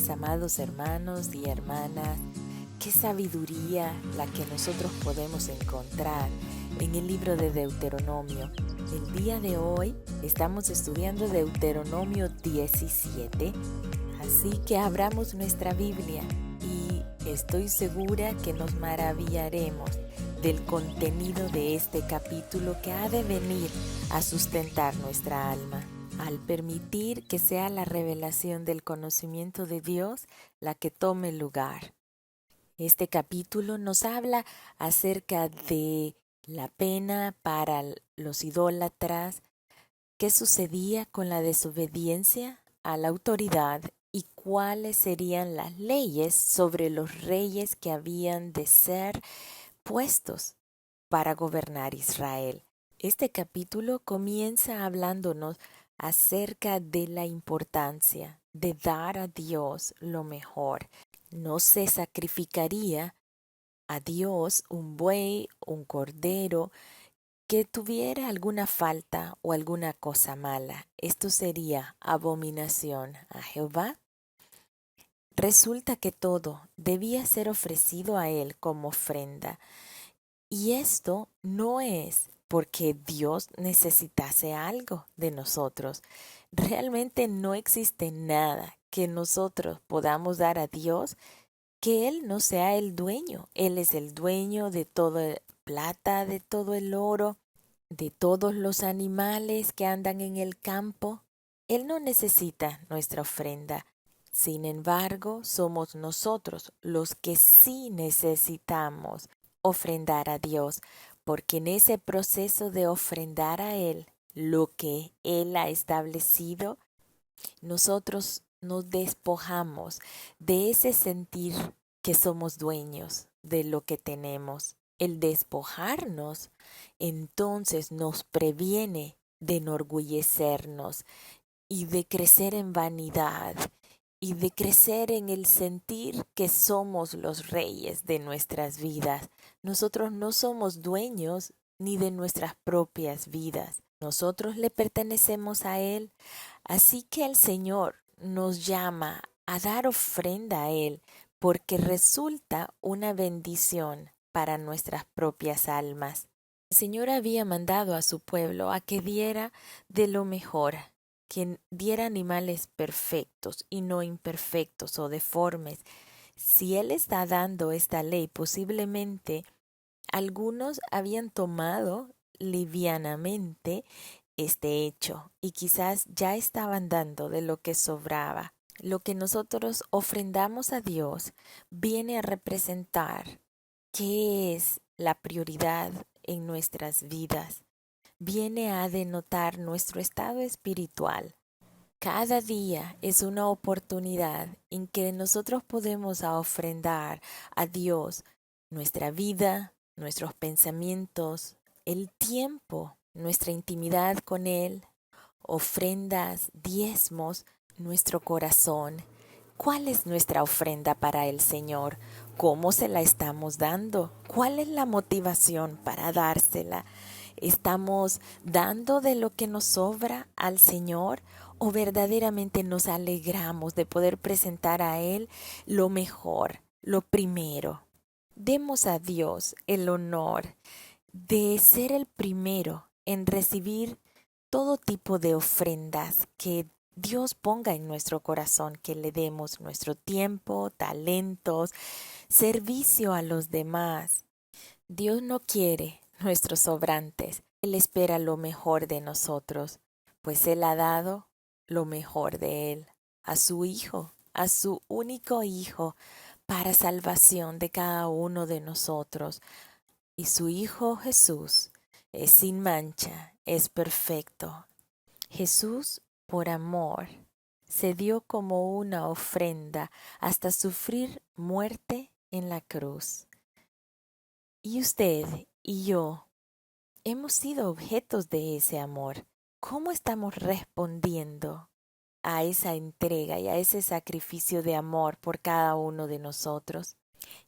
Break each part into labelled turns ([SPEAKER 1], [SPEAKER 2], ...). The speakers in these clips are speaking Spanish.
[SPEAKER 1] tardes, amados hermanos y hermanas. Qué sabiduría la que nosotros podemos encontrar en el libro de Deuteronomio. El día de hoy estamos estudiando Deuteronomio 17, así que abramos nuestra Biblia y estoy segura que nos maravillaremos del contenido de este capítulo que ha de venir a sustentar nuestra alma. Al permitir que sea la revelación del conocimiento de Dios la que tome lugar. Este capítulo nos habla acerca de la pena para los idólatras, qué sucedía con la desobediencia a la autoridad y cuáles serían las leyes sobre los reyes que habían de ser puestos para gobernar Israel. Este capítulo comienza hablándonos acerca de la importancia de dar a Dios lo mejor. No se sacrificaría a Dios un buey, un cordero, que tuviera alguna falta o alguna cosa mala. Esto sería abominación a Jehová. Resulta que todo debía ser ofrecido a Él como ofrenda. Y esto no es porque Dios necesitase algo de nosotros. Realmente no existe nada que nosotros podamos dar a Dios que Él no sea el dueño. Él es el dueño de toda la plata, de todo el oro, de todos los animales que andan en el campo. Él no necesita nuestra ofrenda. Sin embargo, somos nosotros los que sí necesitamos ofrendar a Dios, porque en ese proceso de ofrendar a Él lo que Él ha establecido, nosotros nos despojamos de ese sentir que somos dueños de lo que tenemos. El despojarnos entonces nos previene de enorgullecernos y de crecer en vanidad y de crecer en el sentir que somos los reyes de nuestras vidas. Nosotros no somos dueños ni de nuestras propias vidas. Nosotros le pertenecemos a Él. Así que el Señor nos llama a dar ofrenda a Él porque resulta una bendición para nuestras propias almas. El Señor había mandado a su pueblo a que diera de lo mejor, que diera animales perfectos y no imperfectos o deformes. Si Él está dando esta ley, posiblemente algunos habían tomado livianamente este hecho y quizás ya estaban dando de lo que sobraba. Lo que nosotros ofrendamos a Dios viene a representar qué es la prioridad en nuestras vidas. Viene a denotar nuestro estado espiritual. Cada día es una oportunidad en que nosotros podemos ofrendar a Dios nuestra vida, nuestros pensamientos, el tiempo, nuestra intimidad con Él, ofrendas, diezmos, nuestro corazón. ¿Cuál es nuestra ofrenda para el Señor? ¿Cómo se la estamos dando? ¿Cuál es la motivación para dársela? ¿Estamos dando de lo que nos sobra al Señor o verdaderamente nos alegramos de poder presentar a Él lo mejor, lo primero? Demos a Dios el honor de ser el primero en recibir todo tipo de ofrendas que Dios ponga en nuestro corazón, que le demos nuestro tiempo, talentos, servicio a los demás. Dios no quiere nuestros sobrantes, Él espera lo mejor de nosotros, pues Él ha dado lo mejor de Él a su Hijo, a su único Hijo, para salvación de cada uno de nosotros. Y su Hijo Jesús es sin mancha, es perfecto. Jesús, por amor, se dio como una ofrenda hasta sufrir muerte en la cruz. Y usted y yo hemos sido objetos de ese amor. ¿Cómo estamos respondiendo a esa entrega y a ese sacrificio de amor por cada uno de nosotros?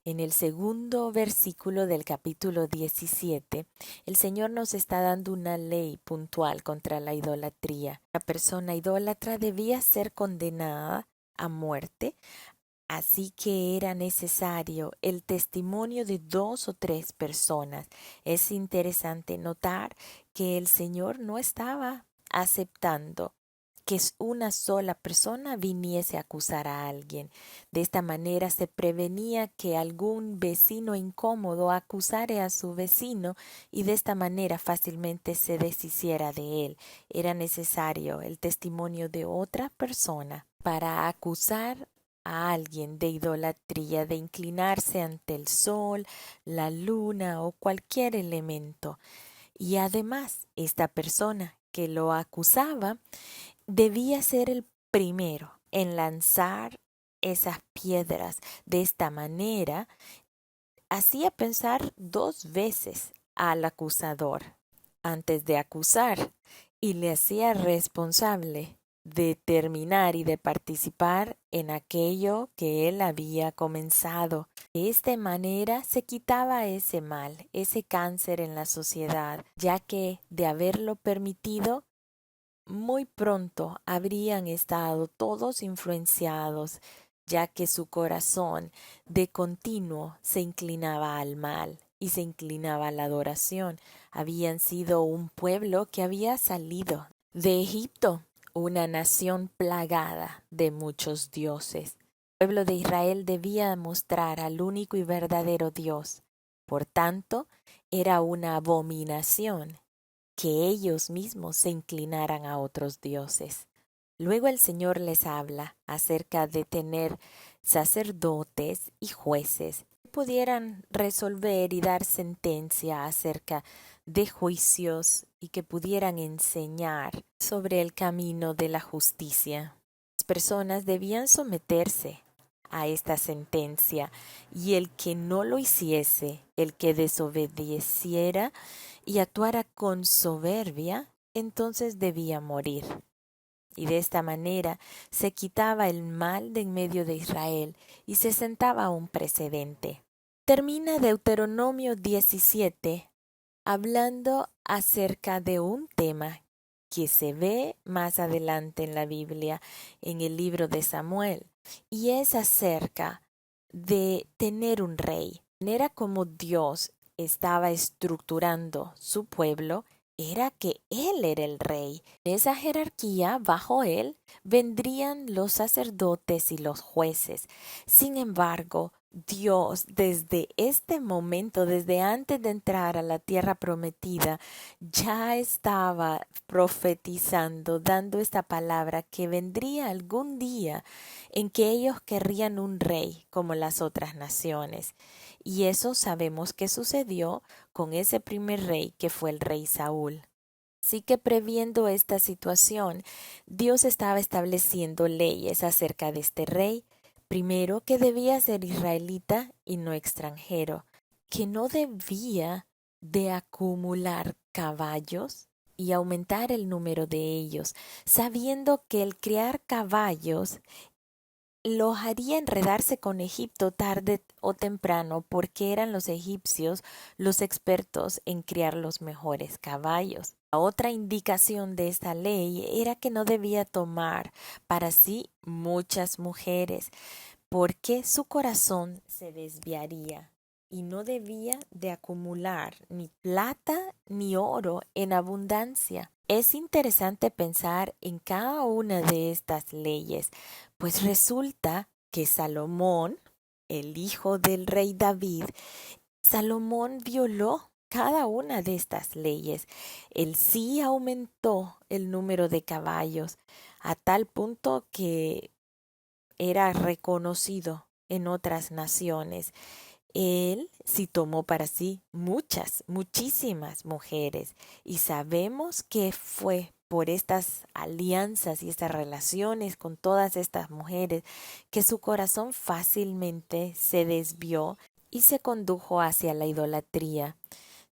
[SPEAKER 1] En el segundo versículo del capítulo 17, el Señor nos está dando una ley puntual contra la idolatría. La persona idólatra debía ser condenada a muerte Así que era necesario el testimonio de 2 o 3 personas. Es interesante notar que el Señor no estaba aceptando que una sola persona viniese a acusar a alguien. De esta manera se prevenía que algún vecino incómodo acusara a su vecino y de esta manera fácilmente se deshiciera de él. Era necesario el testimonio de otra persona para acusar a alguien de idolatría, de inclinarse ante el sol, la luna o cualquier elemento. Y además, esta persona que lo acusaba debía ser el primero en lanzar esas piedras. De esta manera, hacía pensar 2 veces al acusador antes de acusar y le hacía responsable de terminar y de participar en aquello que él había comenzado. De esta manera se quitaba ese mal, ese cáncer en la sociedad, ya que de haberlo permitido, muy pronto habrían estado todos influenciados, ya que su corazón de continuo se inclinaba al mal y se inclinaba a la adoración. Habían sido un pueblo que había salido de Egipto, una nación plagada de muchos dioses. El pueblo de Israel debía mostrar al único y verdadero Dios. Por tanto, era una abominación que ellos mismos se inclinaran a otros dioses. Luego el Señor les habla acerca de tener sacerdotes y jueces que pudieran resolver y dar sentencia acerca de juicios y que pudieran enseñar sobre el camino de la justicia. Las personas debían someterse a esta sentencia y el que no lo hiciese, el que desobedeciera y actuara con soberbia, entonces debía morir. Y de esta manera se quitaba el mal de en medio de Israel y se sentaba un precedente. Termina Deuteronomio 17 hablando acerca de un tema que se ve más adelante en la Biblia, en el libro de Samuel, y es acerca de tener un rey. La manera como Dios estaba estructurando su pueblo era que Él era el rey. En esa jerarquía, bajo Él, vendrían los sacerdotes y los jueces. Sin embargo, Dios desde este momento, desde antes de entrar a la tierra prometida, ya estaba profetizando, dando esta palabra que vendría algún día en que ellos querrían un rey como las otras naciones. Y eso sabemos que sucedió con ese primer rey que fue el rey Saúl. Así que previendo esta situación, Dios estaba estableciendo leyes acerca de este rey. Primero, que debía ser israelita y no extranjero, que no debía de acumular caballos y aumentar el número de ellos, sabiendo que el criar caballos los haría enredarse con Egipto tarde o temprano, porque eran los egipcios los expertos en criar los mejores caballos. La otra indicación de esta ley era que no debía tomar para sí muchas mujeres, porque su corazón se desviaría y no debía de acumular ni plata ni oro en abundancia. Es interesante pensar en cada una de estas leyes, pues resulta que Salomón, el hijo del rey David, Salomón violó cada una de estas leyes. Él sí aumentó el número de caballos a tal punto que era reconocido en otras naciones. Él sí tomó para sí muchas, muchísimas mujeres y sabemos que fue por estas alianzas y estas relaciones con todas estas mujeres que su corazón fácilmente se desvió y se condujo hacia la idolatría.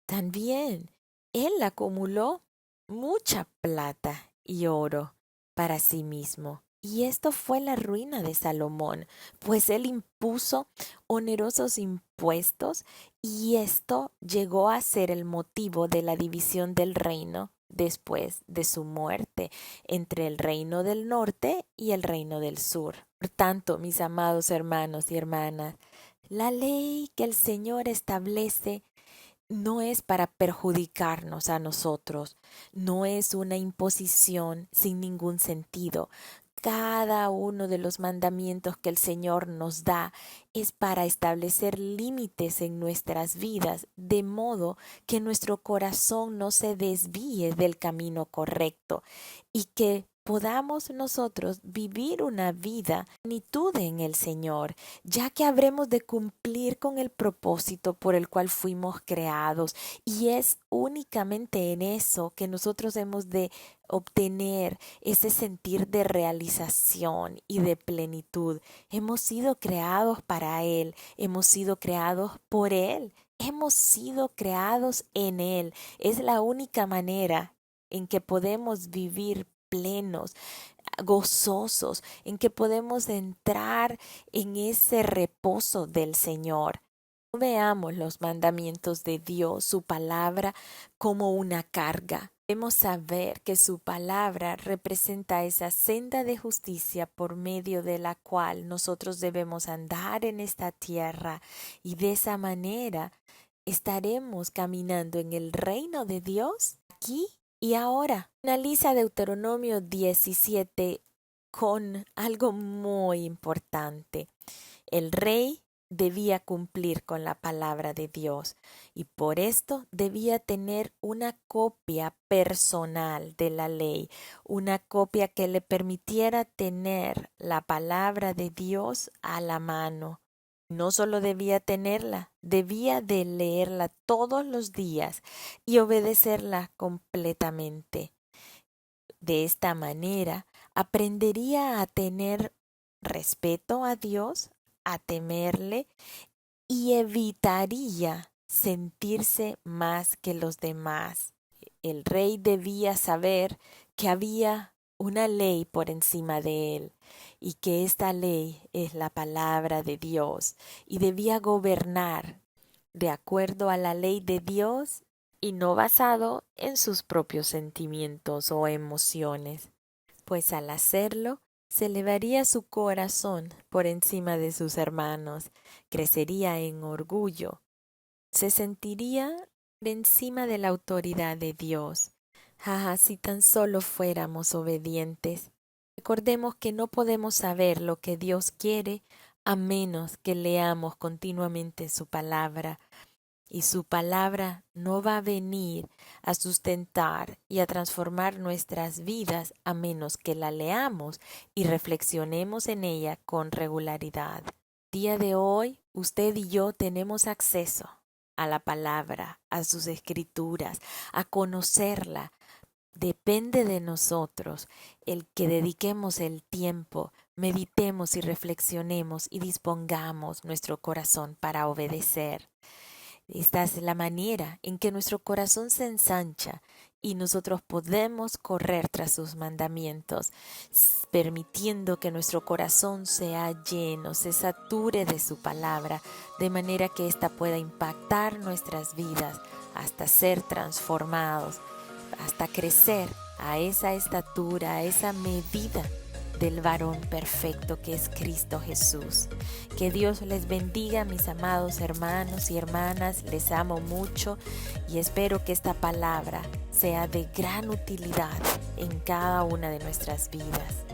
[SPEAKER 1] También él acumuló mucha plata y oro para sí mismo. Y esto fue la ruina de Salomón, pues él impuso onerosos impuestos y esto llegó a ser el motivo de la división del reino después de su muerte entre el reino del norte y el reino del sur. Por tanto, mis amados hermanos y hermanas, la ley que el Señor establece no es para perjudicarnos a nosotros, no es una imposición sin ningún sentido. Cada uno de los mandamientos que el Señor nos da es para establecer límites en nuestras vidas, de modo que nuestro corazón no se desvíe del camino correcto y que podamos nosotros vivir una vida en plenitud en el Señor, ya que habremos de cumplir con el propósito por el cual fuimos creados, y es únicamente en eso que nosotros hemos de obtener ese sentir de realización y de plenitud. Hemos sido creados para Él, hemos sido creados por Él, hemos sido creados en Él. Es la única manera en que podemos vivir plenos, gozosos, en que podemos entrar en ese reposo del Señor. No veamos los mandamientos de Dios, su palabra, como una carga. Debemos saber que su palabra representa esa senda de justicia por medio de la cual nosotros debemos andar en esta tierra, y de esa manera estaremos caminando en el reino de Dios aquí y ahora. Analiza Deuteronomio 17 con algo muy importante. El rey debía cumplir con la palabra de Dios, y por esto debía tener una copia personal de la ley, una copia que le permitiera tener la palabra de Dios a la mano. No solo debía tenerla, debía de leerla todos los días y obedecerla completamente. De esta manera aprendería a tener respeto a Dios, a temerle, y evitaría sentirse más que los demás. El rey debía saber que había una ley por encima de él, y que esta ley es la palabra de Dios, y debía gobernar de acuerdo a la ley de Dios y no basado en sus propios sentimientos o emociones, pues al hacerlo se elevaría su corazón por encima de sus hermanos, crecería en orgullo, se sentiría por encima de la autoridad de Dios. Si tan solo fuéramos obedientes. Recordemos que no podemos saber lo que Dios quiere a menos que leamos continuamente su palabra. Y su palabra no va a venir a sustentar y a transformar nuestras vidas a menos que la leamos y reflexionemos en ella con regularidad. Día de hoy, usted y yo tenemos acceso a la palabra, a sus escrituras, a conocerla. Depende de nosotros el que dediquemos el tiempo, meditemos y reflexionemos y dispongamos nuestro corazón para obedecer. Esta es la manera en que nuestro corazón se ensancha y nosotros podemos correr tras sus mandamientos, permitiendo que nuestro corazón sea lleno, se sature de su palabra, de manera que ésta pueda impactar nuestras vidas hasta ser transformados, hasta crecer a esa estatura, a esa medida del varón perfecto que es Cristo Jesús. Que Dios les bendiga, mis amados hermanos y hermanas. Les amo mucho y espero que esta palabra sea de gran utilidad en cada una de nuestras vidas.